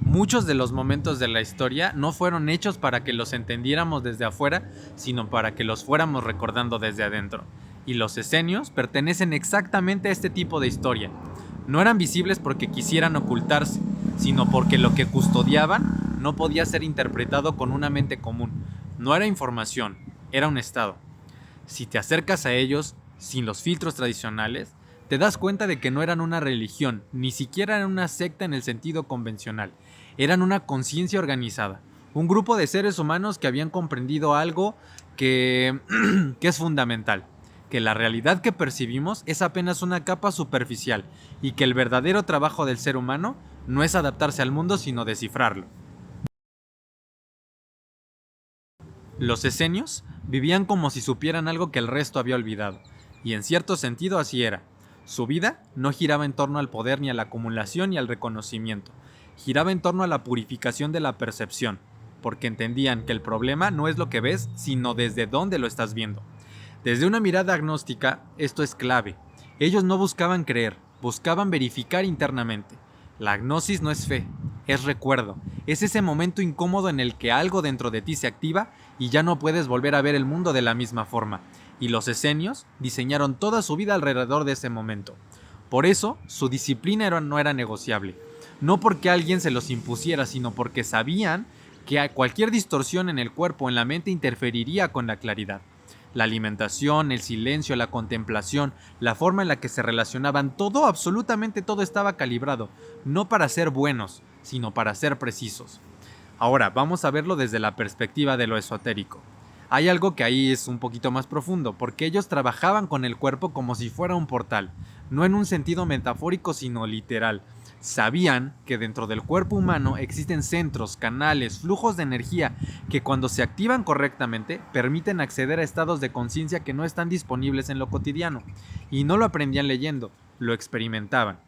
Muchos de los momentos de la historia no fueron hechos para que los entendiéramos desde afuera, sino para que los fuéramos recordando desde adentro. Y los esenios pertenecen exactamente a este tipo de historia. No eran visibles porque quisieran ocultarse, sino porque lo que custodiaban no podía ser interpretado con una mente común. No era información, era un estado. Si te acercas a ellos sin los filtros tradicionales, te das cuenta de que no eran una religión, ni siquiera eran una secta en el sentido convencional. Eran una conciencia organizada, un grupo de seres humanos que habían comprendido algo que, que es fundamental, que la realidad que percibimos es apenas una capa superficial y que el verdadero trabajo del ser humano no es adaptarse al mundo sino descifrarlo. Los esenios vivían como si supieran algo que el resto había olvidado, y en cierto sentido así era. Su vida no giraba en torno al poder ni a la acumulación ni al reconocimiento, giraba en torno a la purificación de la percepción, porque entendían que el problema no es lo que ves, sino desde dónde lo estás viendo. Desde una mirada agnóstica, esto es clave. Ellos no buscaban creer, buscaban verificar internamente. La gnosis no es fe, es recuerdo. Es ese momento incómodo en el que algo dentro de ti se activa y ya no puedes volver a ver el mundo de la misma forma. Y los esenios diseñaron toda su vida alrededor de ese momento. Por eso, su disciplina no era negociable. No porque alguien se los impusiera, sino porque sabían que cualquier distorsión en el cuerpo o en la mente interferiría con la claridad. La alimentación, el silencio, la contemplación, la forma en la que se relacionaban, todo, absolutamente todo estaba calibrado, no para ser buenos, sino para ser precisos. Ahora, vamos a verlo desde la perspectiva de lo esotérico. Hay algo que ahí es un poquito más profundo, porque ellos trabajaban con el cuerpo como si fuera un portal, no en un sentido metafórico, sino literal. Sabían que dentro del cuerpo humano existen centros, canales, flujos de energía que cuando se activan correctamente permiten acceder a estados de conciencia que no están disponibles en lo cotidiano. Y no lo aprendían leyendo, lo experimentaban.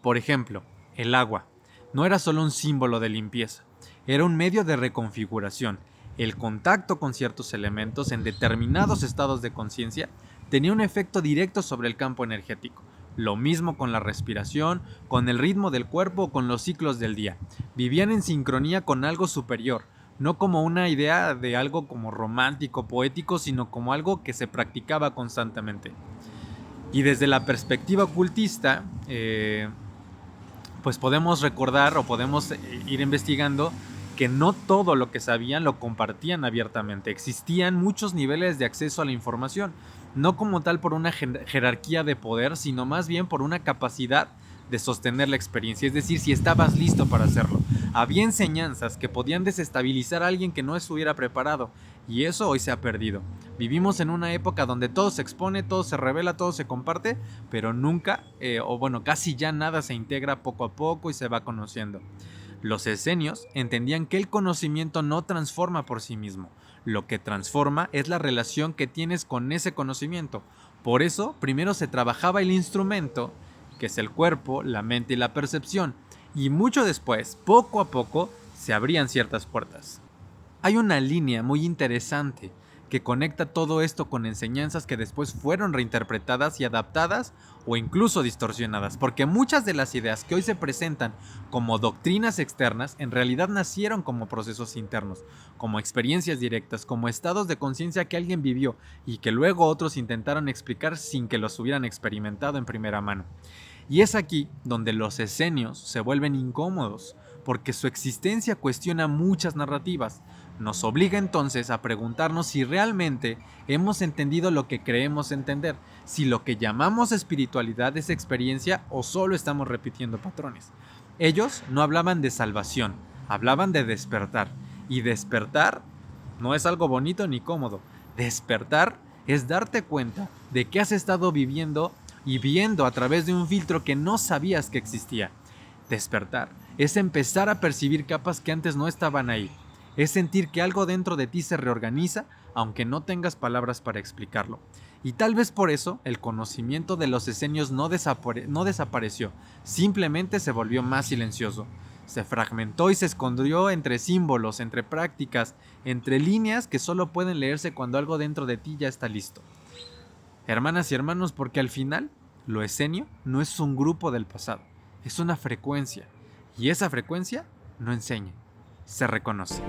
Por ejemplo, el agua. No era solo un símbolo de limpieza, era un medio de reconfiguración. El contacto con ciertos elementos en determinados estados de conciencia tenía un efecto directo sobre el campo energético. Lo mismo con la respiración, con el ritmo del cuerpo o con los ciclos del día. Vivían en sincronía con algo superior, no como una idea de algo como romántico, poético, sino como algo que se practicaba constantemente. Y desde la perspectiva ocultista, pues podemos recordar o podemos ir investigando que no todo lo que sabían lo compartían abiertamente. Existían muchos niveles de acceso a la información, no como tal por una jerarquía de poder, sino más bien por una capacidad de sostener la experiencia, es decir, si estabas listo para hacerlo. Había enseñanzas que podían desestabilizar a alguien que no estuviera preparado, y eso hoy se ha perdido. Vivimos en una época donde todo se expone, todo se revela, todo se comparte, pero nunca, o bueno, casi ya nada se integra poco a poco y se va conociendo. Los esenios entendían que el conocimiento no transforma por sí mismo. Lo que transforma es la relación que tienes con ese conocimiento. Por eso, primero se trabajaba el instrumento, que es el cuerpo, la mente y la percepción, y mucho después, poco a poco, se abrían ciertas puertas. Hay una línea muy interesante que conecta todo esto con enseñanzas que después fueron reinterpretadas y adaptadas o incluso distorsionadas, porque muchas de las ideas que hoy se presentan como doctrinas externas en realidad nacieron como procesos internos, como experiencias directas, como estados de conciencia que alguien vivió y que luego otros intentaron explicar sin que los hubieran experimentado en primera mano. Y es aquí donde los esenios se vuelven incómodos, porque su existencia cuestiona muchas narrativas. Nos obliga entonces a preguntarnos si realmente hemos entendido lo que creemos entender, si lo que llamamos espiritualidad es experiencia o solo estamos repitiendo patrones. Ellos no hablaban de salvación, hablaban de despertar. Y despertar no es algo bonito ni cómodo. Despertar es darte cuenta de que has estado viviendo y viendo a través de un filtro que no sabías que existía. Despertar es empezar a percibir capas que antes no estaban ahí. Es sentir que algo dentro de ti se reorganiza, aunque no tengas palabras para explicarlo. Y tal vez por eso el conocimiento de los esenios no desapareció, simplemente se volvió más silencioso. Se fragmentó y se escondió entre símbolos, entre prácticas, entre líneas que solo pueden leerse cuando algo dentro de ti ya está listo. Hermanas y hermanos, porque al final, lo esenio no es un grupo del pasado, es una frecuencia. Y esa frecuencia no enseña, se reconoce.